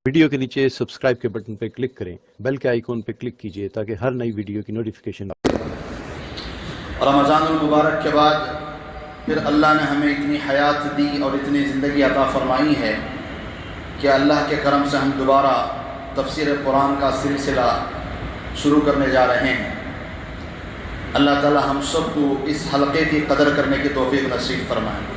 Video کے نیچے subscribe کے بٹن پہ کلک کریں، بیل کے آئیکن پہ کلک کیجئے تاکہ ہر نئی ویڈیو کی نوٹیفیکیشن رمضان المبارک کے بعد پھر اللہ نے ہمیں اتنی حیات دی اور اتنی زندگی عطا فرمائی ہے کہ اللہ کے کرم سے ہم دوبارہ تفسیر قرآن کا سلسلہ شروع کرنے جا رہے ہیں۔ اللہ تعالی ہم سب کو اس حلقے کی قدر کرنے کی توفیق نصیب فرمائے۔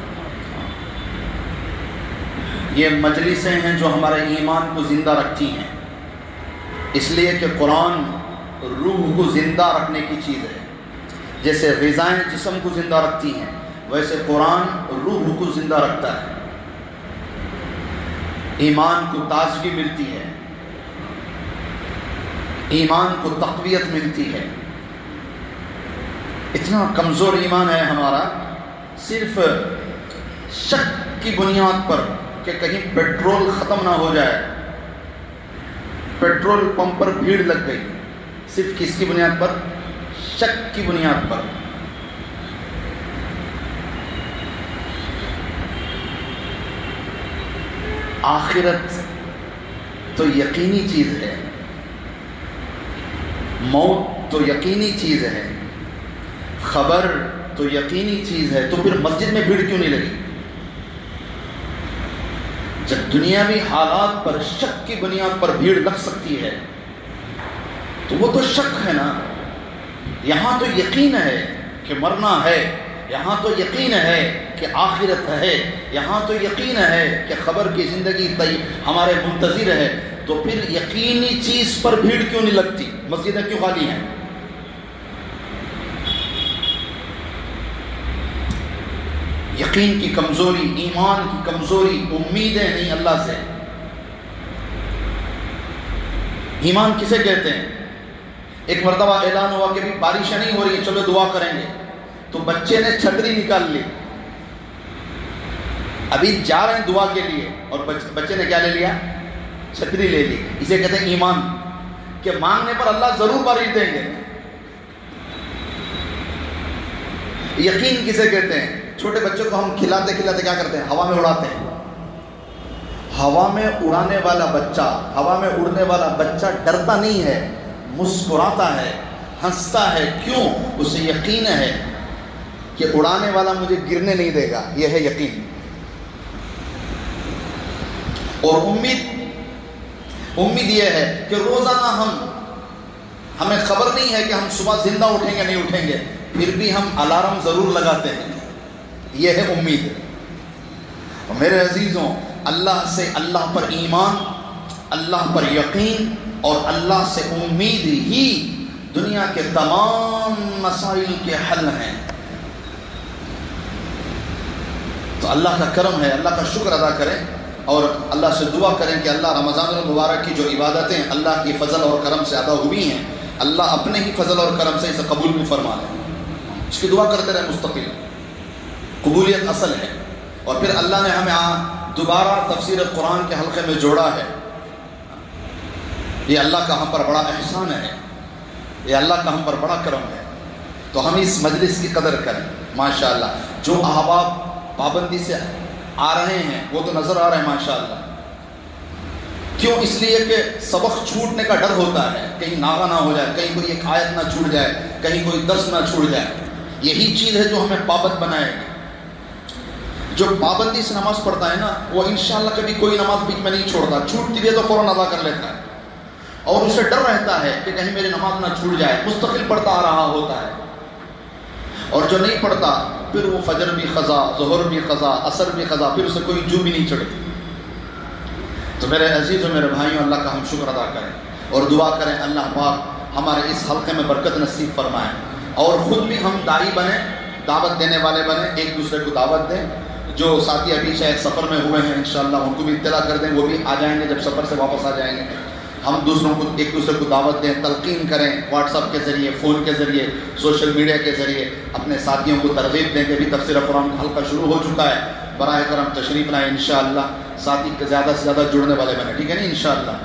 یہ مجلسیں ہیں جو ہمارے ایمان کو زندہ رکھتی ہیں، اس لیے کہ قرآن روح کو زندہ رکھنے کی چیز ہے۔ جیسے غذائیں جسم کو زندہ رکھتی ہیں، ویسے قرآن روح کو زندہ رکھتا ہے، ایمان کو تازگی ملتی ہے، ایمان کو تقویت ملتی ہے۔ اتنا کمزور ایمان ہے ہمارا، صرف شک کی بنیاد پر کہ کہیں پیٹرول ختم نہ ہو جائے، پیٹرول پمپ پر بھیڑ لگ گئی، صرف کس کی بنیاد پر؟ شک کی بنیاد پر۔ آخرت تو یقینی چیز ہے، موت تو یقینی چیز ہے، خبر تو یقینی چیز ہے، تو پھر مسجد میں بھیڑ کیوں نہیں لگی؟ جب دنیاوی حالات پر شک کی بنیاد پر بھیڑ لگ سکتی ہے تو وہ تو شک ہے نا۔ یہاں تو یقین ہے کہ مرنا ہے، یہاں تو یقین ہے کہ آخرت ہے، یہاں تو یقین ہے کہ خبر کی زندگی ہمارے منتظر ہے، تو پھر یقینی چیز پر بھیڑ کیوں نہیں لگتی؟ مسجدیں کیوں خالی ہیں؟ یقین کی کمزوری، ایمان کی کمزوری، امیدیں نہیں اللہ سے۔ ایمان کسے کہتے ہیں؟ ایک مرتبہ اعلان ہوا کہ بھی بارشیں نہیں ہو رہی ہیں، چلو دعا کریں گے، تو بچے نے چھتری نکال لی، ابھی جا رہے ہیں دعا کے لیے، اور بچے نے کیا لے لیا؟ چھتری لے لی۔ اسے کہتے ہیں ایمان، کہ مانگنے پر اللہ ضرور بارش دیں گے۔ یقین کسے کہتے ہیں؟ چھوٹے بچوں کو ہم کھلاتے کھلاتے کیا کرتے ہیں؟ ہوا میں اڑاتے ہیں۔ ہوا میں اڑانے والا بچہ، ہوا میں اڑنے والا بچہ ڈرتا نہیں ہے، مسکراتا ہے، ہنستا ہے۔ کیوں؟ اسے یقین ہے کہ اڑانے والا مجھے گرنے نہیں دے گا، یہ ہے یقین۔ اور امید یہ ہے کہ روزانہ ہمیں خبر نہیں ہے کہ ہم صبح زندہ اٹھیں گے نہیں اٹھیں گے، پھر بھی ہم الارم ضرور لگاتے ہیں، یہ ہے امید۔ اور میرے عزیزوں، اللہ پر ایمان، اللہ پر یقین اور اللہ سے امید ہی دنیا کے تمام مسائل کے حل ہیں۔ تو اللہ کا کرم ہے، اللہ کا شکر ادا کریں اور اللہ سے دعا کریں کہ اللہ رمضان المبارک کی جو عبادتیں اللہ کی فضل اور کرم سے ادا ہوئی ہیں، اللہ اپنے ہی فضل اور کرم سے اسے قبول بھی فرما لیں۔ اس کی دعا کرتے رہیں مستقل، قبولیت اصل ہے۔ اور پھر اللہ نے ہمیں دوبارہ تفسیر قرآن کے حلقے میں جوڑا ہے، یہ اللہ کا ہم پر بڑا احسان ہے، یہ اللہ کا ہم پر بڑا کرم ہے۔ تو ہم اس مجلس کی قدر کریں۔ ماشاءاللہ جو احباب پابندی سے آ رہے ہیں وہ تو نظر آ رہے ہیں ماشاءاللہ۔ کیوں؟ اس لیے کہ سبق چھوٹنے کا ڈر ہوتا ہے، کہیں ناغہ نہ ہو جائے، کہیں کوئی ایک آیت نہ چھوٹ جائے، کہیں کوئی درس نہ چھوٹ جائے۔ یہی چیز ہے جو ہمیں پابند بنائے گی۔ جو پابندی سے نماز پڑھتا ہے نا، وہ انشاءاللہ کبھی کوئی نماز بیچ میں نہیں چھوڑتا، چھوٹتی بھی ہے تو فوراً ادا کر لیتا ہے، اور اسے ڈر رہتا ہے کہ کہیں میری نماز نہ چھوٹ جائے، مستقل پڑھتا آ رہا ہوتا ہے۔ اور جو نہیں پڑھتا پھر وہ فجر بھی قضا، ظہر بھی قضا، عصر بھی قضا، پھر اسے کوئی جو بھی نہیں چڑھتی۔ تو میرے عزیز و میرے بھائیوں، اللہ کا ہم شکر ادا کریں اور دعا کریں اللہ پاک ہمارے اس حلقے میں برکت نصیب فرمائے، اور خود بھی ہم داعی بنیں، دعوت دینے والے بنیں، ایک دوسرے کو دعوت دیں۔ جو ساتھی ابھی شاید سفر میں ہوئے ہیں انشاءاللہ ان کو بھی اطلاع کر دیں، وہ بھی آ جائیں گے جب سفر سے واپس آ جائیں گے۔ ہم دوسروں کو ایک دوسرے کو دعوت دیں، تلقین کریں، واٹس ایپ کے ذریعے، فون کے ذریعے، سوشل میڈیا کے ذریعے اپنے ساتھیوں کو ترغیب دیں کہ بھی تفسیر قرآن کا حلقہ شروع ہو چکا ہے، براہ کرم تشریف لائیں انشاءاللہ، ساتھی کے زیادہ سے زیادہ جڑنے والے بنیں، ٹھیک ہے نا انشاءاللہ۔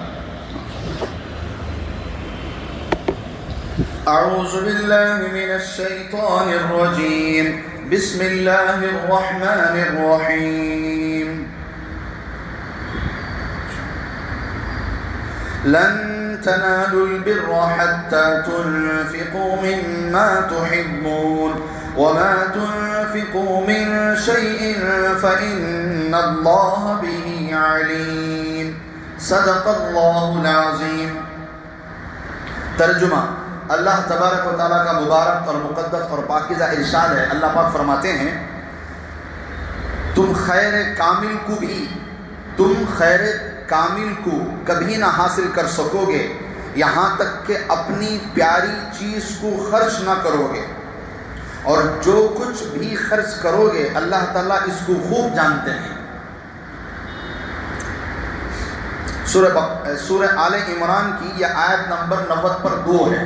اعوذ باللہ من الشیطان الرجیم، بسم اللہ الرحمن الرحیم۔ لن تنالوا البر حتى تنفقوا مما تحبون وما تنفقوا من شيء فإن الله به عليم صدق اللہ العظیم۔ ترجمہ، اللہ تبارک و تعالیٰ کا مبارک اور مقدس اور پاکیزہ ارشاد ہے۔ اللہ پاک فرماتے ہیں تم خیر کامل کو کبھی نہ حاصل کر سکو گے یہاں تک کہ اپنی پیاری چیز کو خرچ نہ کرو گے، اور جو کچھ بھی خرچ کرو گے اللہ تعالیٰ اس کو خوب جانتے ہیں۔ سورہ آل عمران کی یہ آیت نمبر 90 پر 2 ہے،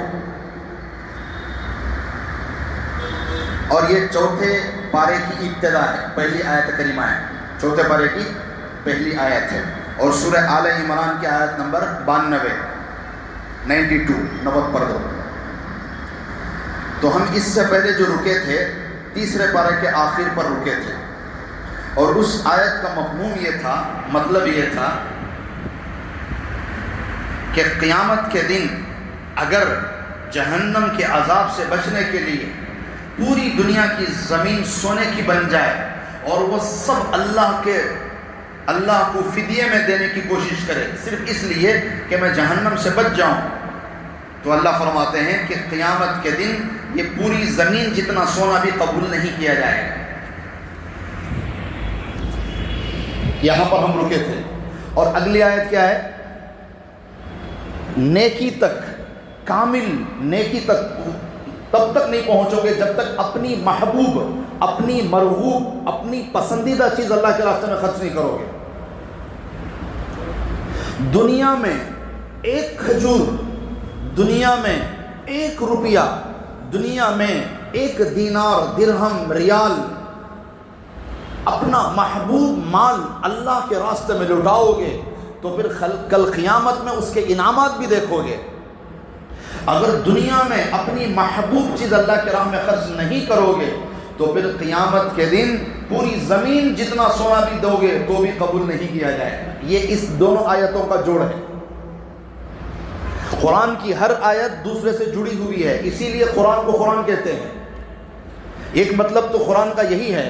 اور یہ چوتھے پارے کی ابتدا ہے، پہلی آیت کریمہ ہے، چوتھے پارے کی پہلی آیت ہے، اور سورہ آل عمران کی آیت نمبر 92 90 پر 2۔ تو ہم اس سے پہلے جو رکے تھے تیسرے پارے کے آخر پر رکے تھے، اور اس آیت کا مفہوم یہ تھا، مطلب یہ تھا کہ قیامت کے دن اگر جہنم کے عذاب سے بچنے کے لیے پوری دنیا کی زمین سونے کی بن جائے اور وہ سب اللہ کو فدیے میں دینے کی کوشش کرے صرف اس لیے کہ میں جہنم سے بچ جاؤں، تو اللہ فرماتے ہیں کہ قیامت کے دن یہ پوری زمین جتنا سونا بھی قبول نہیں کیا جائے گا۔ یہاں پر ہم رکے تھے، اور اگلی آیت کیا ہے؟ نیکی تک، کامل نیکی تک تب تک نہیں پہنچو گے جب تک اپنی محبوب، اپنی مرغوب، اپنی پسندیدہ چیز اللہ کے راستے میں خرچ نہیں کرو گے۔ دنیا میں ایک کھجور، دنیا میں 1 روپیہ، دنیا میں 1 دینار، درہم، ریال، اپنا محبوب مال اللہ کے راستے میں لٹاؤ گے تو پھر کل قیامت میں اس کے انعامات بھی دیکھو گے۔ اگر دنیا میں اپنی محبوب چیز اللہ کے راہ میں خرچ نہیں کرو گے تو پھر قیامت کے دن پوری زمین جتنا سونا بھی دو گے تو بھی قبول نہیں کیا جائے گا۔ یہ اس دونوں آیتوں کا جوڑ ہے۔ قرآن کی ہر آیت دوسرے سے جڑی ہوئی ہے، اسی لیے قرآن کو قرآن کہتے ہیں۔ ایک مطلب تو قرآن کا یہی ہے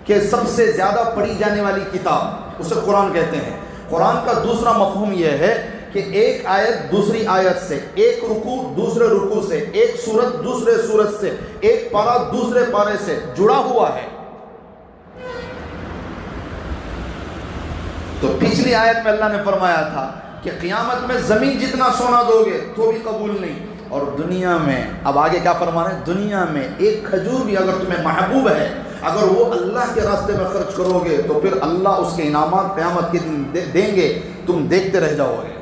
کہ سب سے زیادہ پڑھی جانے والی کتاب، اسے قرآن کہتے ہیں۔ قرآن کا دوسرا مفہوم یہ ہے کہ ایک آیت دوسری آیت سے، ایک رکوع دوسرے رکوع سے، ایک سورت دوسرے سورت سے، ایک پارہ دوسرے پارے سے جڑا ہوا ہے۔ تو پچھلی آیت میں اللہ نے فرمایا تھا کہ قیامت میں زمین جتنا سونا دو گے تو بھی قبول نہیں، اور دنیا میں اب آگے کیا فرما رہے ہیں؟ دنیا میں 1 کھجور بھی اگر تمہیں محبوب ہے، اگر وہ اللہ کے راستے میں خرچ کرو گے تو پھر اللہ اس کے انعامات قیامت کے دن دیں گے، تم دیکھتے رہ جاؤ گے۔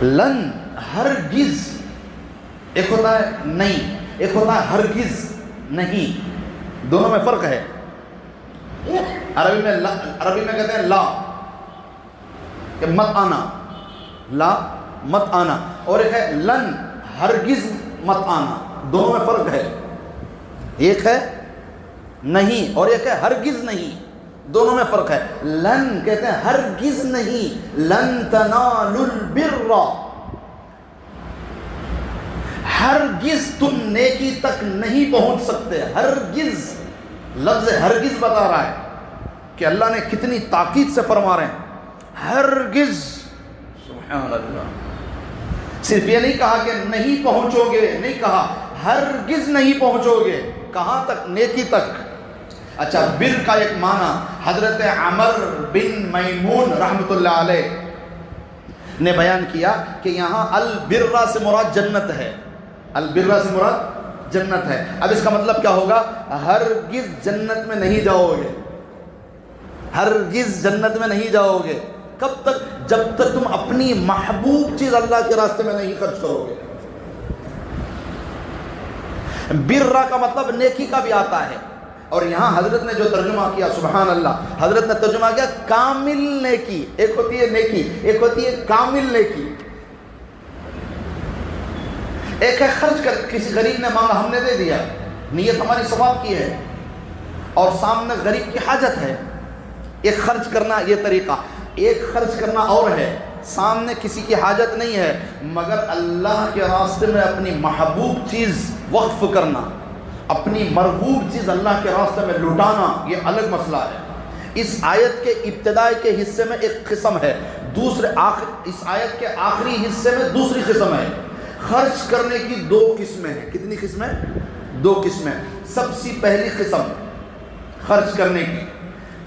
لن، ہرگز، ایک ہوتا ہے نہیں، ایک ہوتا ہے ہرگز نہیں، دونوں میں فرق ہے۔ عربی میں کہتے ہیں لا، کہ مت آنا، لا مت آنا، اور ایک ہے لن، ہرگز مت آنا، دونوں میں فرق ہے۔ ایک ہے نہیں اور ایک ہے ہرگز نہیں، دونوں میں فرق ہے۔ لن کہتے ہیں ہرگز نہیں، لن تنالوا البر، ہرگز تم نیکی تک نہیں پہنچ سکتے۔ ہرگز، لفظ ہرگز بتا رہا ہے کہ اللہ نے کتنی تاکید سے فرما رہے ہیں ہرگز۔ سبحان اللہ، صرف یہ نہیں کہا کہ نہیں پہنچو گے، نہیں کہا ہرگز نہیں پہنچو گے۔ کہاں تک؟ نیکی تک۔ اچھا، بر کا ایک معنی حضرت عمر بن میمون رحمۃ اللہ علیہ نے بیان کیا کہ یہاں البر سے مراد جنت ہے، البر سے مراد جنت ہے۔ اب اس کا مطلب کیا ہوگا؟ ہرگز جنت میں نہیں جاؤ گے، ہرگز جنت میں نہیں جاؤ گے۔ کب تک؟ جب تک تم اپنی محبوب چیز اللہ کے راستے میں نہیں خرچ کرو گے۔ بر کا مطلب نیکی کا بھی آتا ہے، اور یہاں حضرت نے جو ترجمہ کیا، سبحان اللہ، حضرت نے ترجمہ کیا کامل نیکی۔ ایک ہوتی ہے نیکی، ایک ہوتی ہے کامل نیکی۔ ایک ہے خرچ کر، کسی غریب نے مانگا ہم نے دے دیا، نیت ہماری ثواب کی ہے، اور سامنے غریب کی حاجت ہے، ایک خرچ کرنا یہ طریقہ۔ ایک خرچ کرنا اور ہے، سامنے کسی کی حاجت نہیں ہے، مگر اللہ کے راستے میں اپنی محبوب چیز وقف کرنا، اپنی مرغوب چیز اللہ کے راستے میں لٹانا، یہ الگ مسئلہ ہے۔ اس آیت کے ابتدائی کے حصے میں ایک قسم ہے، اس آیت کے آخری حصے میں دوسری قسم ہے۔ خرچ کرنے کی دو قسمیں ہیں۔ کتنی قسمیں؟ دو قسمیں۔ سب سے پہلی قسم خرچ کرنے کی،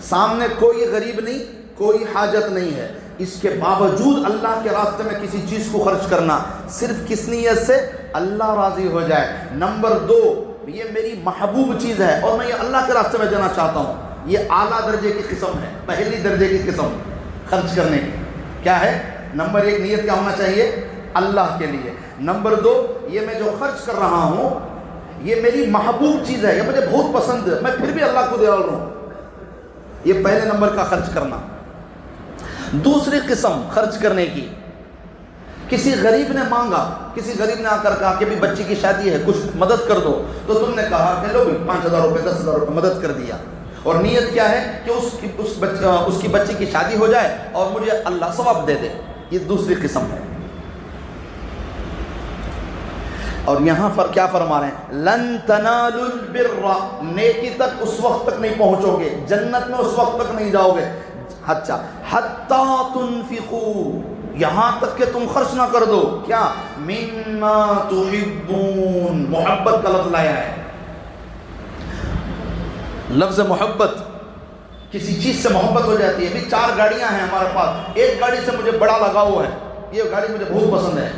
سامنے کوئی غریب نہیں، کوئی حاجت نہیں ہے، اس کے باوجود اللہ کے راستے میں کسی چیز کو خرچ کرنا، صرف کس نیت سے؟ اللہ راضی ہو جائے۔ نمبر دو، یہ میری محبوب چیز ہے اور میں یہ اللہ کے راستے میں دینا چاہتا ہوں، یہ اعلیٰ درجے کی قسم ہے، پہلی درجے کی قسم خرچ کرنے کی۔ کیا ہے؟ نمبر ایک، نیت کیا ہونا چاہیے؟ اللہ کے لیے۔ نمبر دو، یہ میں جو خرچ کر رہا ہوں یہ میری محبوب چیز ہے، یہ مجھے بہت پسند ہے، میں پھر بھی اللہ کو دے رہا ہوں۔ یہ پہلے نمبر کا خرچ کرنا۔ دوسری قسم خرچ کرنے کی، کسی غریب نے مانگا، کسی غریب نے آ کر کہا کہ بھی بچی کی شادی ہے، کچھ مدد کر دو، تو تم نے کہا کہ لو بھی 5,000 روپے 10,000 روپے مدد کر دیا، اور نیت کیا ہے کہ اس کی بچی کی شادی ہو جائے اور مجھے اللہ ثواب دے دے۔ یہ دوسری قسم ہے۔ اور یہاں پر کیا فرما رہے ہیں؟ لن تنالوا البر، نیکی تک اس وقت تک نہیں پہنچو گے، جنت میں اس وقت تک نہیں جاؤ گے، حتی تنفقوا، یہاں تک کہ تم خرچ نہ کر دو، کیا؟ مما تحبون، محبت کا لفظ لایا ہے۔ لفظ محبت، کسی چیز سے محبت ہو جاتی ہے۔ بھی 4 گاڑیاں ہیں ہمارے پاس، ایک گاڑی سے مجھے بڑا لگاؤ ہے، یہ گاڑی مجھے بہت پسند ہے۔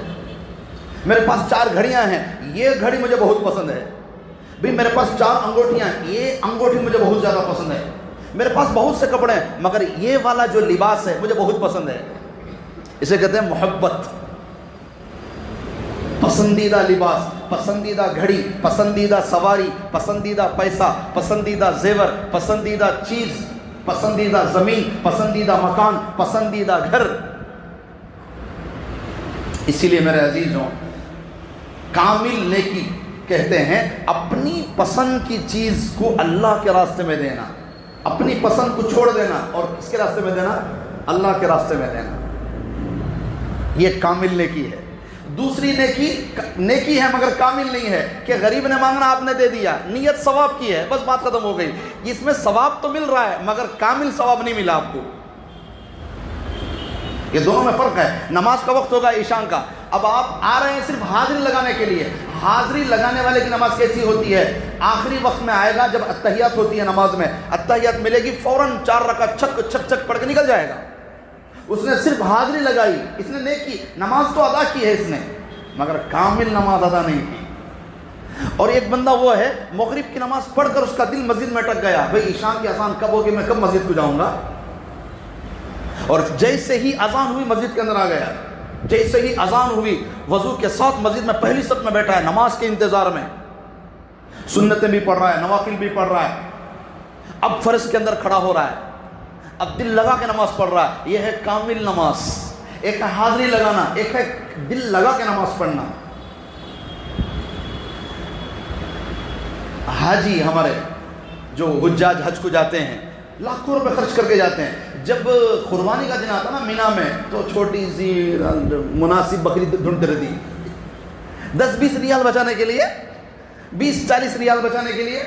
میرے پاس 4 گھڑیاں ہیں، یہ گھڑی مجھے بہت پسند ہے۔ بھی میرے پاس 4 انگوٹھیاں ہیں، یہ انگوٹھی مجھے بہت زیادہ پسند ہے۔ میرے پاس بہت سے کپڑے ہیں، مگر یہ والا جو لباس ہے مجھے بہت پسند ہے۔ اسے کہتے ہیں محبت۔ پسندیدہ لباس، پسندیدہ گھڑی، پسندیدہ سواری، پسندیدہ پیسہ، پسندیدہ زیور، پسندیدہ چیز، پسندیدہ زمین، پسندیدہ مکان، پسندیدہ گھر۔ اسی لیے میرے عزیزوں، کامل نیکی کہتے ہیں اپنی پسند کی چیز کو اللہ کے راستے میں دینا، اپنی پسند کو چھوڑ دینا اور کس کے راستے میں دینا؟ اللہ کے راستے میں دینا۔ یہ کامل نیکی ہے۔ دوسری نیکی ہے مگر کامل نہیں ہے کہ غریب نے مانگنا آپ نے دے دیا، نیت ثواب کی ہے، بس بات ختم ہو گئی۔ اس میں ثواب تو مل رہا ہے مگر کامل ثواب نہیں ملا آپ کو۔ یہ دونوں میں فرق ہے۔ نماز کا وقت ہوگا عشاء کا، اب آپ آ رہے ہیں صرف حاضری لگانے کے لیے۔ حاضری لگانے والے کی نماز کیسی ہوتی ہے؟ آخری وقت میں آئے گا جب اتحیات ہوتی ہے نماز میں، اتحیات ملے گی، فوراً 4 رکعت چھک چھک چھک پڑھ کے نکل جائے گا۔ اس نے صرف حاضری لگائی، اس نے نیکی، نماز تو ادا کی ہے اس نے مگر کامل نماز ادا نہیں کی۔ اور ایک بندہ وہ ہے مغرب کی نماز پڑھ کر اس کا دل مسجد میں اٹک گیا، بھئی عشاء کی اذان کب ہوگی، میں کب مسجد کو جاؤں گا، اور جیسے ہی اذان ہوئی مسجد کے اندر آ گیا، جیسے ہی اذان ہوئی وضو کے ساتھ مسجد میں پہلی صف میں بیٹھا ہے نماز کے انتظار میں، سنتیں بھی پڑھ رہا ہے، نوافل بھی پڑھ رہا ہے، اب فرض کے اندر کھڑا ہو رہا ہے، اب دل لگا کے نماز پڑھ رہا ہے۔ یہ ہے کامل نماز۔ ایک ہے حاضری لگانا، ایک ہے دل لگا کے نماز پڑھنا۔ حاجی ہمارے جو حجاج حج کو جاتے ہیں لاکھوں روپے خرچ کر کے جاتے ہیں، جب قربانی کا دن آتا نا مینا میں تو چھوٹی سی مناسب بکری ڈھونڈتے رہتی، 10-20 ریال بچانے کے لیے، 20-40 ریال بچانے کے لیے۔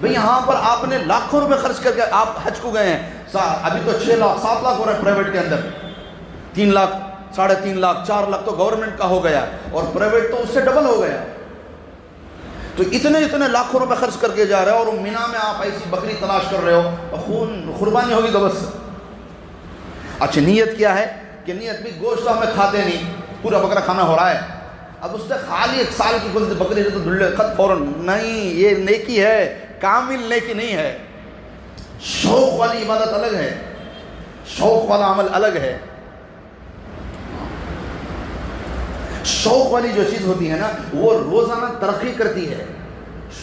بھئی یہاں پر آپ نے لاکھوں روپے خرچ کر کے آپ حج کو گئے ہیں، ابھی تو 6 لاکھ 7 لاکھ ہو رہے ہیں پرائیویٹ کے اندر، 3 لاکھ 3.5 لاکھ 4 لاکھ تو گورنمنٹ کا ہو گیا اور پرائیویٹ تو اس سے ڈبل ہو گیا۔ تو اتنے لاکھوں روپے خرچ کر کے جا رہے ہو اور مینا میں آپ ایسی بکری تلاش کر رہے ہو، خون قربانی ہوگی تو بس۔ اچھا نیت کیا ہے کہ نیت بھی گوشت ہمیں کھاتے نہیں، پورا بکرا کھانا ہو رہا ہے، اب اس سے خالی 1 سال کی گزرتی بکری تو دھلے خط فوراً نہیں، یہ نیکی ہے، کامل نیکی نہیں ہے۔ شوق والی عبادت الگ ہے، شوق والا عمل الگ ہے۔ شوق والی جو چیز ہوتی ہے نا وہ روزانہ ترقی کرتی ہے۔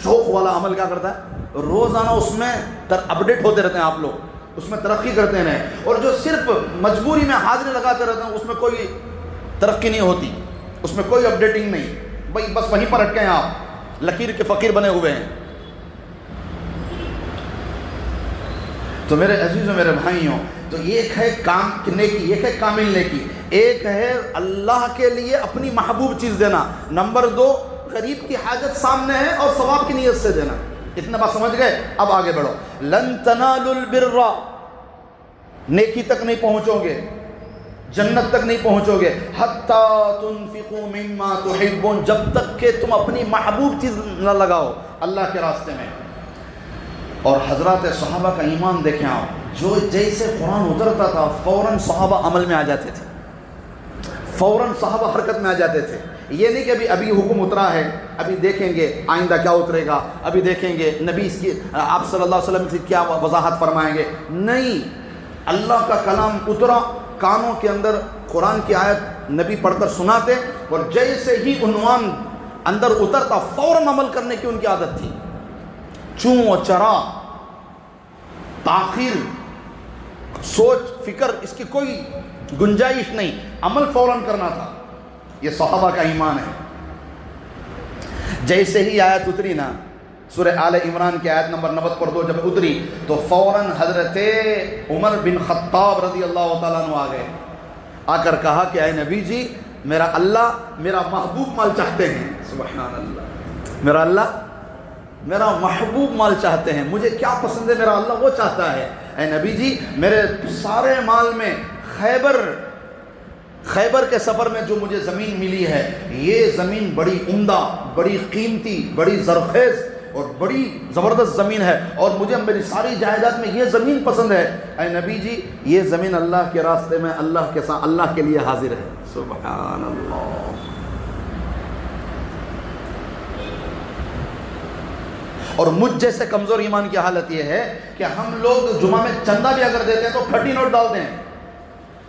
شوق والا عمل کیا کرتا ہے؟ روزانہ اس میں اپڈیٹ ہوتے رہتے ہیں آپ لوگ، اس میں ترقی کرتے ہیں۔ اور جو صرف مجبوری میں حاضری لگاتے رہتے ہیں اس میں کوئی ترقی نہیں ہوتی، اس میں کوئی اپڈیٹنگ نہیں، بھائی بس وہیں پر اٹکے ہیں آپ، لکیر کے فقیر بنے ہوئے ہیں۔ تو میرے عزیزوں میرے بھائیوں، تو ایک ہے کام نیکی، ایک ہے کامل نیکی، ایک ہے اللہ کے لیے اپنی محبوب چیز دینا، نمبر 2 غریب کی حاجت سامنے ہے اور ثواب کی نیت سے دینا. اتنا بات سمجھ گئے؟ اب آگے بڑھو. لن تنالوا البر، نیکی تک نہیں پہنچو گے، جنت تک نہیں پہنچو گے، حتی تنفقوا مما تحبون، جب تک کہ تم اپنی محبوب چیز نہ لگاؤ اللہ کے راستے میں. اور حضرات صحابہ کا ایمان دیکھیں آپ، جو جیسے قرآن اترتا تھا فوراً صحابہ عمل میں آ جاتے تھے، فوراً صحابہ حرکت میں آ جاتے تھے. یہ نہیں کہ ابھی حکم اترا ہے، ابھی دیکھیں گے آئندہ کیا اترے گا، ابھی دیکھیں گے نبی اس کی آپ صلی اللہ علیہ وسلم کی کیا وضاحت فرمائیں گے. نہیں، اللہ کا کلام اترا، کانوں کے اندر قرآن کی آیت نبی پڑھ کر سناتے، اور جیسے ہی عنوان اندر اترتا فوراً عمل کرنے کی ان کی عادت تھی. چوں و چرا، تاخیر، سوچ فکر اس کی کوئی گنجائش نہیں، عمل فوراً کرنا تھا. یہ صحابہ کا ایمان ہے. جیسے ہی آیت اتری نا، سورہ آل عمران کی آیت نمبر 90 جب اتری تو فوراً حضرت عمر بن خطاب رضی اللہ تعالیٰ عنہ آ گئے، آ کر کہا کہ اے نبی جی، میرا اللہ میرا محبوب مال چاہتے ہیں. سبحان اللہ، میرا اللہ میرا محبوب مال چاہتے ہیں، مجھے کیا پسند ہے میرا اللہ وہ چاہتا ہے. اے نبی جی، میرے سارے مال میں خیبر کے سفر میں جو مجھے زمین ملی ہے، یہ زمین بڑی عمدہ، بڑی قیمتی، بڑی زرخیز اور بڑی زبردست زمین ہے، اور مجھے میری ساری جائیداد میں یہ زمین پسند ہے. اے نبی جی، یہ زمین اللہ کے راستے میں اللہ کے ساتھ اللہ کے لیے حاضر ہے. سبحان اللہ. اور مجھ جیسے کمزور ایمان کی حالت یہ ہے کہ ہم لوگ جمعہ میں چندہ بھی اگر دیتے ہیں تو پھٹی نوٹ ڈالتے ہیں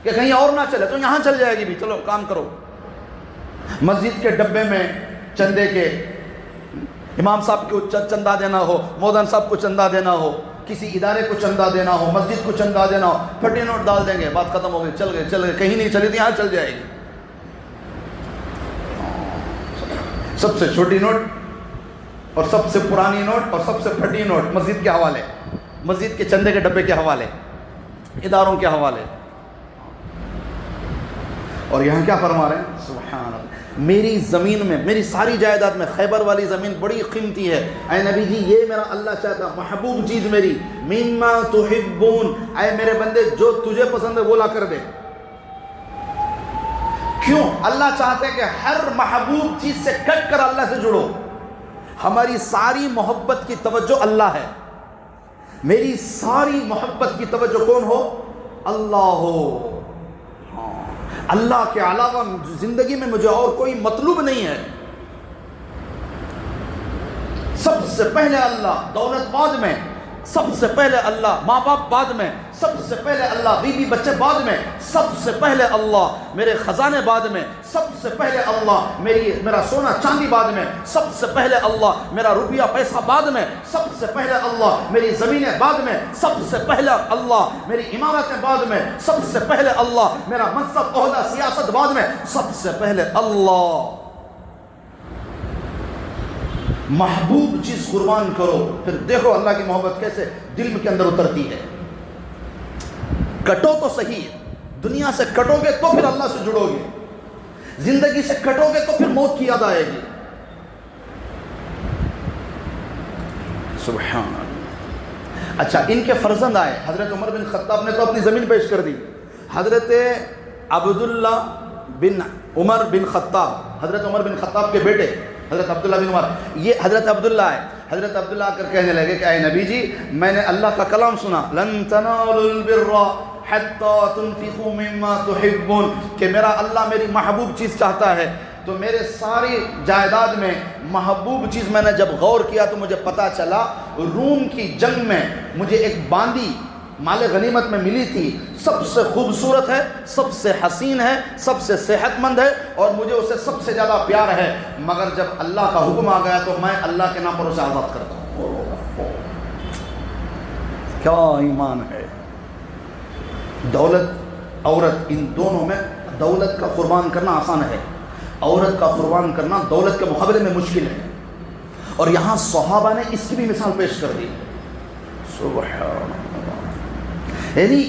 کہ کہیں اور نہ چلے تو یہاں چل جائے گی بھی، چلو کام کرو. مسجد کے ڈبے میں چندے کے، امام صاحب کو چندہ دینا ہو، مودن صاحب کو چندہ دینا ہو، کسی ادارے کو چندہ دینا ہو، مسجد کو چندہ دینا ہو، پھٹی نوٹ ڈال دیں گے، بات ختم ہو گئی، چل گئے، کہیں نہیں چلی تو یہاں چل جائے گی. سب سے چھوٹی نوٹ اور سب سے پرانی نوٹ اور سب سے پھٹی نوٹ مسجد کے حوالے، مسجد کے چندے کے ڈبے کے حوالے، اداروں کے حوالے. اور یہاں کیا فرما رہے ہیں؟ سبحان اللہ، میری زمین میں، میری ساری جائیداد میں خیبر والی زمین بڑی قیمتی ہے. اے نبی جی، یہ میرا اللہ چاہتا، محبوب چیز میری، مما تحبون، اے میرے بندے جو تجھے پسند ہے وہ لا کر دے. کیوں؟ اللہ چاہتے ہیں کہ ہر محبوب چیز سے کٹ کر اللہ سے جڑو. ہماری ساری محبت کی توجہ اللہ ہے، میری ساری محبت کی توجہ کون ہو؟ اللہ ہو. اللہ کے علاوہ زندگی میں مجھے اور کوئی مطلوب نہیں ہے. سب سے پہلے اللہ، دولت بعد میں، سب سے پہلے اللہ، ماں باپ بعد میں، سب سے پہلے اللہ، بیوی بچے بعد میں، سب سے پہلے اللہ، میرے خزانے بعد میں، سب سے پہلے اللہ، میرا سونا چاندی بعد میں، سب سے پہلے اللہ، میرا روپیہ پیسہ بعد میں، سب سے پہلے اللہ، میری زمینیں بعد میں، سب سے پہلے اللہ، میری عمارتیں بعد میں، سب سے پہلے اللہ، میرا منصب عہدہ سیاست بعد میں، سب سے پہلے اللہ. محبوب چیز قربان کرو، پھر دیکھو اللہ کی محبت کیسے دل کے اندر اترتی ہے. کٹو تو صحیح، دنیا سے کٹو گے تو پھر اللہ سے جڑو گے، زندگی سے کٹو گے تو پھر موت کی یاد آئے گی. سبحان اللہ. اچھا، ان کے فرزند آئے، حضرت عمر بن خطاب نے تو اپنی زمین پیش کر دی. حضرت عبداللہ بن عمر بن خطاب، حضرت عمر بن خطاب کے بیٹے حضرت عبداللہ بن عمر، یہ حضرت عبداللہ ہے. حضرت عبداللہ آ کر کہنے لگے کہ اے نبی جی، میں نے اللہ کا کلام سنا، لن تنالوا البر حتی تنفقوا مما تحبون، کہ میرا اللہ میری محبوب چیز چاہتا ہے. تو میرے ساری جائیداد میں محبوب چیز میں نے جب غور کیا تو مجھے پتا چلا روم کی جنگ میں مجھے ایک باندی مال غنیمت میں ملی تھی، سب سے خوبصورت ہے، سب سے حسین ہے، سب سے صحت مند ہے، اور مجھے اسے سب سے زیادہ پیار ہے. مگر جب اللہ کا حکم آ گیا تو میں اللہ کے نام پر اسے آزاد کرتا ہوں. کیا ایمان ہے! دولت عورت، ان دونوں میں دولت کا قربان کرنا آسان ہے، عورت کا قربان کرنا دولت کے مقابلے میں مشکل ہے. اور یہاں صحابہ نے اس کی بھی مثال پیش کر دی. سبحان اللہ. یعنی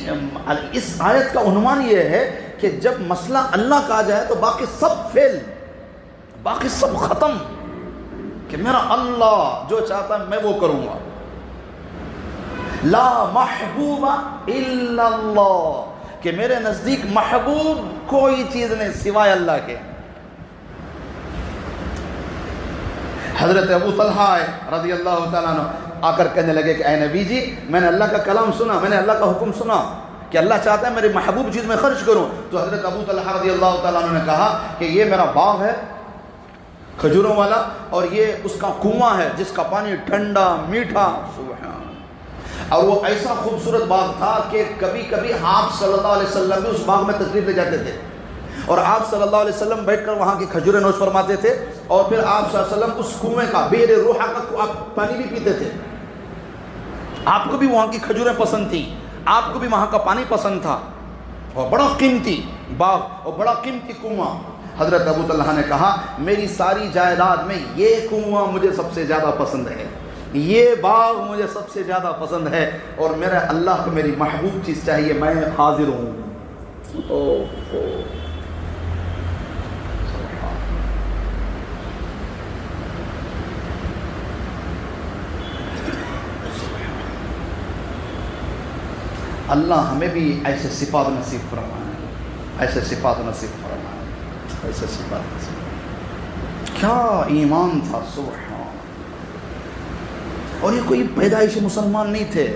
اس آیت کا عنوان یہ ہے کہ جب مسئلہ اللہ کا آ جائے تو باقی سب فیل، باقی سب ختم، کہ میرا اللہ جو چاہتا ہے میں وہ کروں گا. لا محبوب الا اللہ، کہ میرے نزدیک محبوب کوئی چیز نہیں سوائے اللہ کے. حضرت ابو طلحہ رضی اللہ تعالیٰ عنہ آ کر کہنے لگے کہ اے نبی جی، میں نے اللہ کا کلام سنا، میں نے اللہ کا حکم سنا کہ اللہ چاہتا ہے میری محبوب چیز میں خرچ کروں. تو حضرت ابو طلحہ رضی اللہ تعالیٰ عنہ نے کہا کہ یہ میرا باغ ہے کھجوروں والا، اور یہ اس کا کنواں ہے جس کا پانی ٹھنڈا میٹھا، سبحان. اور وہ ایسا خوبصورت باغ تھا کہ کبھی کبھی آپ صلی اللہ علیہ وسلم بھی اس باغ میں تشریف لے جاتے تھے، اور آپ صلی اللہ علیہ وسلم بیٹھ کر وہاں کی کھجوریں نوش فرماتے تھے، اور پھر آپ صلی اللہ علیہ وسلم اس کنویں کا بئر روحہ کا پانی بھی پیتے تھے. آپ کو بھی وہاں کی کھجوریں پسند تھیں، آپ کو بھی وہاں کا پانی پسند تھا، اور بڑا قیمتی باغ اور بڑا قیمتی کنواں. حضرت ابو طلحہ نے کہا میری ساری جائیداد میں یہ کنواں مجھے سب سے زیادہ پسند ہے، یہ باغ مجھے سب سے زیادہ پسند ہے، اور میرے اللہ کو میری محبوب چیز چاہیے، میں حاضر ہوں. اللہ ہمیں بھی ایسے صفات نصیب فرمائے، ایسے صفات نصیب فرمائے، ایسے صفات نصیب. کیا ایمان تھا، سبحان. اور یہ کوئی پیدائش مسلمان نہیں تھے،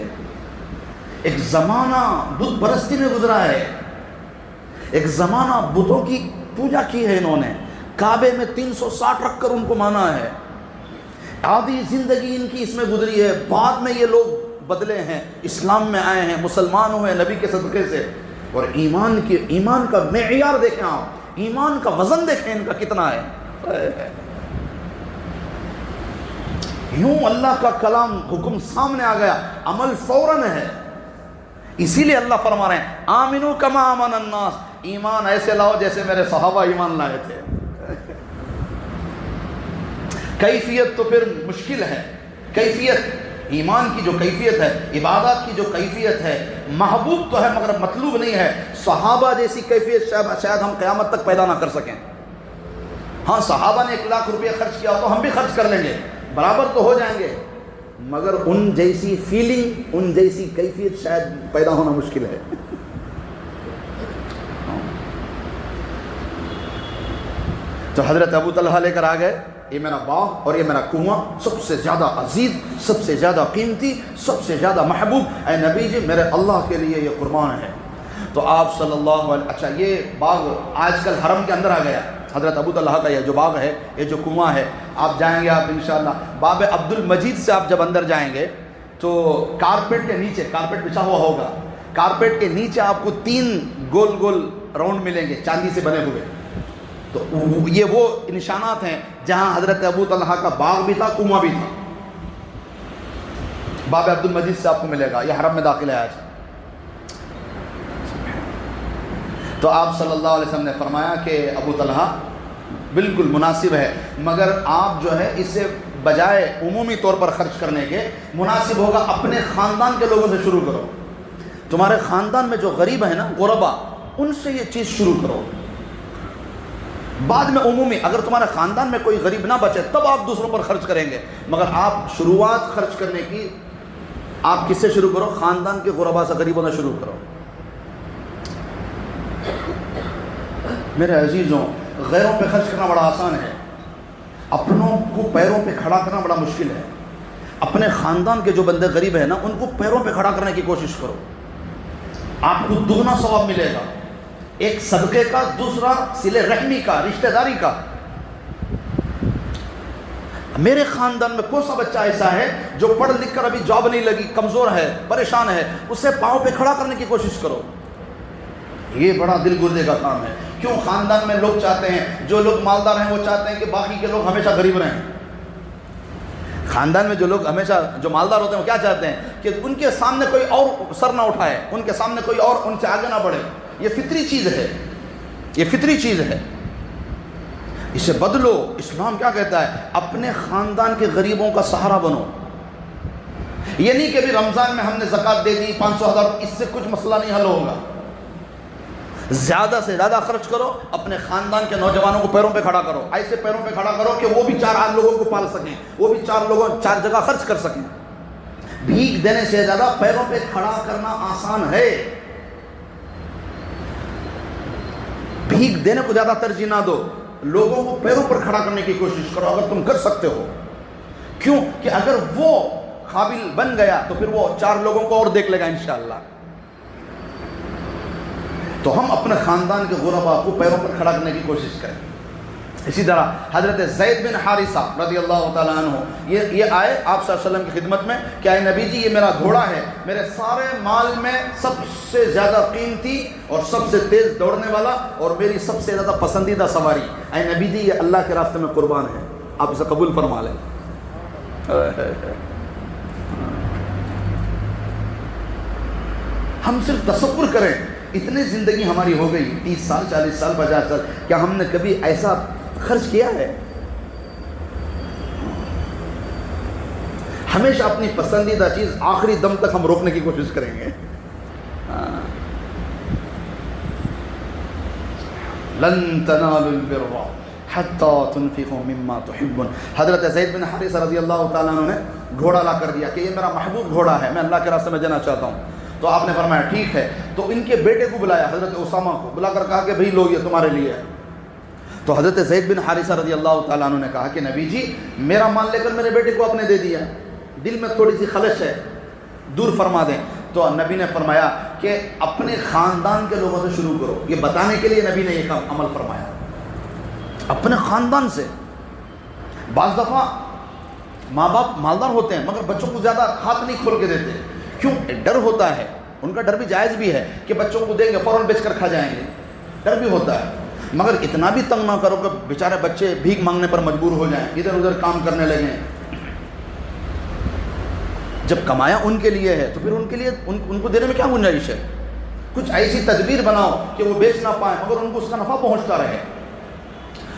ایک زمانہ بت پرستی میں گزرا ہے، ایک زمانہ بتوں کی پوجا کی ہے انہوں نے، کعبے میں 360 رکھ کر ان کو مانا ہے، آدھی زندگی ان کی اس میں گزری ہے. بعد میں یہ لوگ بدلے ہیں، اسلام میں آئے ہیں، مسلمان ہوئے نبی کے صدقے سے. اور ایمان کا معیار دیکھیں آپ، ایمان کا وزن دیکھیں ان کا کتنا ہے. یوں اللہ کا کلام حکم سامنے آ گیا، عمل فوراً ہے. اسی لیے اللہ فرما رہے ہیں آمنو کما آمن الناس، ایمان ایسے لاؤ جیسے میرے صحابہ ایمان لائے تھے. کیفیت تو پھر مشکل ہے، کیفیت ایمان کی جو کیفیت ہے، عبادات کی جو کیفیت ہے، محبوب تو ہے مگر مطلوب نہیں ہے. صحابہ جیسی کیفیت شاید ہم قیامت تک پیدا نہ کر سکیں. ہاں صحابہ نے 1 لاکھ روپیہ خرچ کیا تو ہم بھی خرچ کر لیں گے، برابر تو ہو جائیں گے، مگر ان جیسی فیلنگ، ان جیسی کیفیت شاید پیدا ہونا مشکل ہے. تو حضرت ابو طلحہ لے کر آ گئے، یہ میرا باغ اور یہ میرا کنواں سب سے زیادہ عزیز، سب سے زیادہ قیمتی، سب سے زیادہ محبوب، اے نبی جی میرے اللہ کے لیے یہ قربان ہے. تو آپ صلی اللہ علیہ، اچھا یہ باغ آج کل حرم کے اندر آ گیا. حضرت ابو طلحہ کا یہ جو باغ ہے، یہ جو کنواں ہے، آپ جائیں گے آپ انشاءاللہ باب عبد المجید سے آپ جب اندر جائیں گے تو کارپیٹ کے نیچے، کارپیٹ بچھا ہوا ہوگا، کارپیٹ کے نیچے آپ کو 3 گول گول راؤنڈ ملیں گے چاندی سے بنے ہوئے. تو یہ وہ نشانات ہیں جہاں حضرت ابو طلحہ کا باغ بھی تھا، کنواں بھی تھا. باب عبد المجید سے آپ کو ملے گا، یہ حرم میں داخل ہے آج. تو آپ صلی اللہ علیہ وسلم نے فرمایا کہ ابو طلحہ بالکل مناسب ہے، مگر آپ جو ہے اسے بجائے عمومی طور پر خرچ کرنے کے مناسب ہوگا اپنے خاندان کے لوگوں سے شروع کرو. تمہارے خاندان میں جو غریب ہیں نا، غربا، ان سے یہ چیز شروع کرو. بعد میں عمومی، اگر تمہارے خاندان میں کوئی غریب نہ بچے تب آپ دوسروں پر خرچ کریں گے، مگر آپ شروعات خرچ کرنے کی آپ کس سے شروع کرو؟ خاندان کے غربا سے، غریبوں سے شروع کرو. میرے عزیزوں، غیروں پہ خرچ کرنا بڑا آسان ہے، اپنوں کو پیروں پہ کھڑا کرنا بڑا مشکل ہے. اپنے خاندان کے جو بندے غریب ہیں نا، ان کو پیروں پہ کھڑا کرنے کی کوشش کرو، آپ کو دگنا ثواب ملے گا. ایک صدقے کا، دوسرا صلہ رحمی کا، رشتہ داری کا. میرے خاندان میں کون سا بچہ ایسا ہے جو پڑھ لکھ کر ابھی جاب نہیں لگی، کمزور ہے، پریشان ہے، اسے پاؤں پہ کھڑا کرنے کی کوشش کرو. یہ بڑا دل گردے کا کام ہے. کیوں؟ خاندان میں لوگ چاہتے ہیں، جو لوگ مالدار ہیں وہ چاہتے ہیں کہ باقی کے لوگ ہمیشہ غریب رہیں. خاندان میں جو لوگ ہمیشہ جو مالدار ہوتے ہیں وہ کیا چاہتے ہیں کہ ان کے سامنے کوئی اور سر نہ اٹھائے، ان کے سامنے کوئی اور ان سے آگے نہ بڑھے. یہ فطری چیز ہے، یہ فطری چیز ہے. اسے بدلو. اسلام کیا کہتا ہے؟ اپنے خاندان کے غریبوں کا سہارا بنو. یہ نہیں کہ بھی رمضان میں ہم نے زکوٰۃ دے دی 500,000، اس سے کچھ مسئلہ نہیں حل ہوگا. زیادہ سے زیادہ خرچ کرو، اپنے خاندان کے نوجوانوں کو پیروں پہ کھڑا کرو، ایسے پیروں پہ کھڑا کرو کہ وہ بھی 4 لوگوں کو پال سکیں، وہ بھی 4 جگہ خرچ کر سکیں. بھیک دینے سے زیادہ پیروں پہ کھڑا کرنا آسان ہے. بھیک دینے کو زیادہ ترجیح نہ دو، لوگوں کو پیروں پر کھڑا کرنے کی کوشش کرو اگر تم کر سکتے ہو. کیوں کہ اگر وہ قابل بن گیا تو پھر وہ 4 لوگوں کو اور دیکھ لے گا انشاءاللہ. تو ہم اپنے خاندان کے غرباء کو پیروں پر کھڑا کرنے کی کوشش کریں. اسی طرح حضرت زید بن حارثہ رضی اللہ تعالیٰ عنہ یہ آئے آپ صلی اللہ علیہ وسلم کی خدمت میں کہ اے نبی جی، یہ میرا گھوڑا ہے، میرے سارے مال میں سب سے زیادہ قیمتی اور سب سے تیز دوڑنے والا اور میری سب سے زیادہ پسندیدہ سواری. اے نبی جی، یہ اللہ کے راستے میں قربان ہے، آپ اسے قبول فرما لیں. ہم صرف تصور کریں، اتنی زندگی ہماری ہو گئی 30 سال 40 سال 50 سال، کیا ہم نے کبھی ایسا خرچ کیا ہے؟ ہمیشہ اپنی پسندیدہ چیز آخری دم تک ہم روکنے کی کوشش کریں گے. لن تنالوا البر حتى تنفقوا مما تحبون. حضرت زید بن حارثہ رضی اللہ تعالیٰ عنہ نے گھوڑا لا کر دیا کہ یہ میرا محبوب گھوڑا ہے، میں اللہ کے راستے میں جانا چاہتا ہوں. تو آپ نے فرمایا ٹھیک ہے. تو ان کے بیٹے کو بلایا، حضرت اسامہ کو بلا کر کہا کہ بھئی لو، یہ تمہارے لیے ہے. تو حضرت زید بن حارثہ رضی اللہ تعالیٰ عنہ نے کہا کہ نبی جی، میرا مال لے کر میرے بیٹے کو آپ نے دے دیا، دل میں تھوڑی سی خلش ہے، دور فرما دیں. تو نبی نے فرمایا کہ اپنے خاندان کے لوگوں سے شروع کرو. یہ بتانے کے لیے نبی نے یہ عمل فرمایا، اپنے خاندان سے. بعض دفعہ ماں باپ مالدار ہوتے ہیں مگر بچوں کو زیادہ ہاتھ نہیں کھول کے دیتے. کیوں؟ ڈر ہوتا ہے، ان کا ڈر بھی جائز بھی ہے کہ بچوں کو دیں گے فوراً بیچ کر کھا جائیں گے، ڈر بھی ہوتا ہے. مگر اتنا بھی تنگ نہ کرو کہ بیچارے بچے بھیک مانگنے پر مجبور ہو جائیں، ادھر ادھر کام کرنے لگیں. جب کمایا ان کے لیے ہے تو پھر ان کے لیے ان کو دینے میں کیا گنجائش ہے؟ کچھ ایسی تدبیر بناؤ کہ وہ بیچ نہ پائیں مگر ان کو اس کا نفع پہنچتا رہے.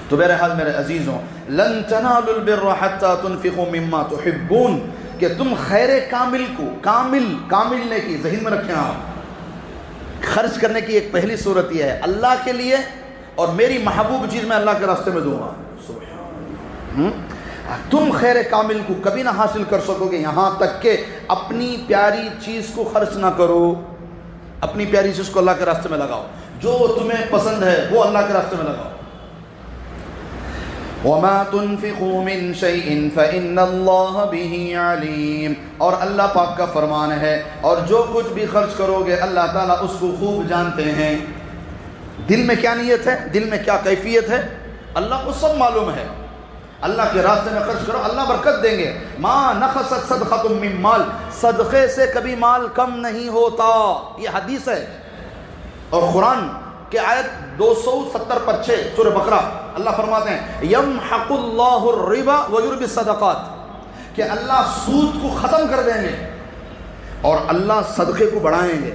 تو بہرحال میرے عزیزوں، لن تنالوا البر حتى تنفقوا مما تحبون، کہ تم خیر کامل کو کامل نے کی ذہن میں رکھیں. آپ خرچ کرنے کی ایک پہلی صورت یہ ہے اللہ کے لیے اور میری محبوب چیز میں اللہ کے راستے میں دوں گا. تم خیر کامل کو کبھی نہ حاصل کر سکو گے یہاں تک کہ اپنی پیاری چیز کو خرچ نہ کرو. اپنی پیاری چیز کو اللہ کے راستے میں لگاؤ، جو تمہیں پسند ہے وہ اللہ کے راستے میں لگاؤ. وَمَا تُنْفِقُوا مِنْ شَيْءٍ فَإِنَّ اللَّهَ بِهِ عَلِيمٌ. اور اللہ پاک کا فرمان ہے اور جو کچھ بھی خرچ کرو گے اللہ تعالیٰ اس کو خوب جانتے ہیں. دل میں کیا نیت ہے، دل میں کیا کیفیت ہے، اللہ کو سب معلوم ہے. اللہ کے راستے میں خرچ کرو، اللہ برکت دیں گے. مَا نَقَصَتْ صَدْقَةٌ مِّن مَّالٍ، صدقے سے کبھی مال کم نہیں ہوتا. یہ حدیث ہے. اور قرآن کہ آیت 270 پر 6 سورہ بقرہ اللہ فرماتے ہیں یمحق اللہ الربا ویربی الصدقات، کہ اللہ سود کو ختم کر دیں گے اور اللہ صدقے کو بڑھائیں گے.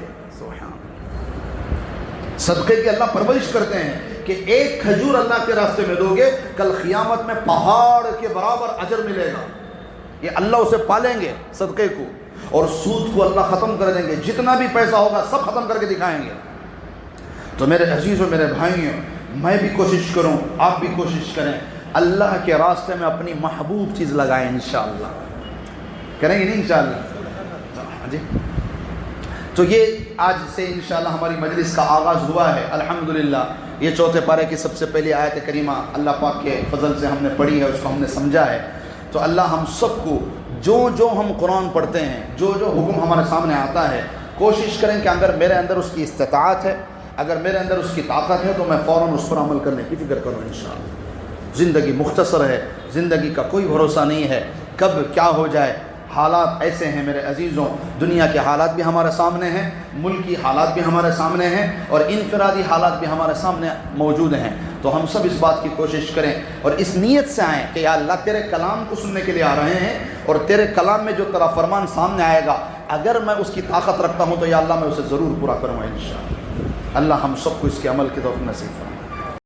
صدقے کی اللہ پرورش کرتے ہیں کہ ایک کھجور اللہ کے راستے میں دو گے کل قیامت میں پہاڑ کے برابر اجر ملے گا. یہ اللہ اسے پالیں گے صدقے کو، اور سود کو اللہ ختم کر دیں گے. جتنا بھی پیسہ ہوگا سب ختم کر کے دکھائیں گے. تو میرے عزیزوں، میرے بھائیوں، میں بھی کوشش کروں، آپ بھی کوشش کریں، اللہ کے راستے میں اپنی محبوب چیز لگائیں. انشاءاللہ کریں گے نہیں انشاءاللہ جی. تو یہ آج سے انشاءاللہ ہماری مجلس کا آغاز ہوا ہے. الحمدللہ یہ چوتھے پارے کی سب سے پہلی آیت کریمہ اللہ پاک کے فضل سے ہم نے پڑھی ہے، اس کو ہم نے سمجھا ہے. تو اللہ ہم سب کو جو ہم قرآن پڑھتے ہیں، جو حکم ہمارے سامنے آتا ہے، کوشش کریں کہ اگر میرے اندر اس کی استطاعت ہے، اگر میرے اندر اس کی طاقت ہے تو میں فوراً اس پر عمل کرنے کی فکر کروں انشاءاللہ. زندگی مختصر ہے، زندگی کا کوئی بھروسہ نہیں ہے، کب کیا ہو جائے. حالات ایسے ہیں میرے عزیزوں، دنیا کے حالات بھی ہمارے سامنے ہیں، ملکی حالات بھی ہمارے سامنے ہیں، اور انفرادی حالات بھی ہمارے سامنے موجود ہیں. تو ہم سب اس بات کی کوشش کریں اور اس نیت سے آئیں کہ یا اللہ تیرے کلام کو سننے کے لیے آ رہے ہیں، اور تیرے کلام میں جو تیرا فرمان سامنے آئے گا اگر میں اس کی طاقت رکھتا ہوں تو یا اللہ میں اسے ضرور پورا کروں گا انشاءاللہ. اللہ ہم سب کو اس کے عمل کی توفیق نصیب فرمائے.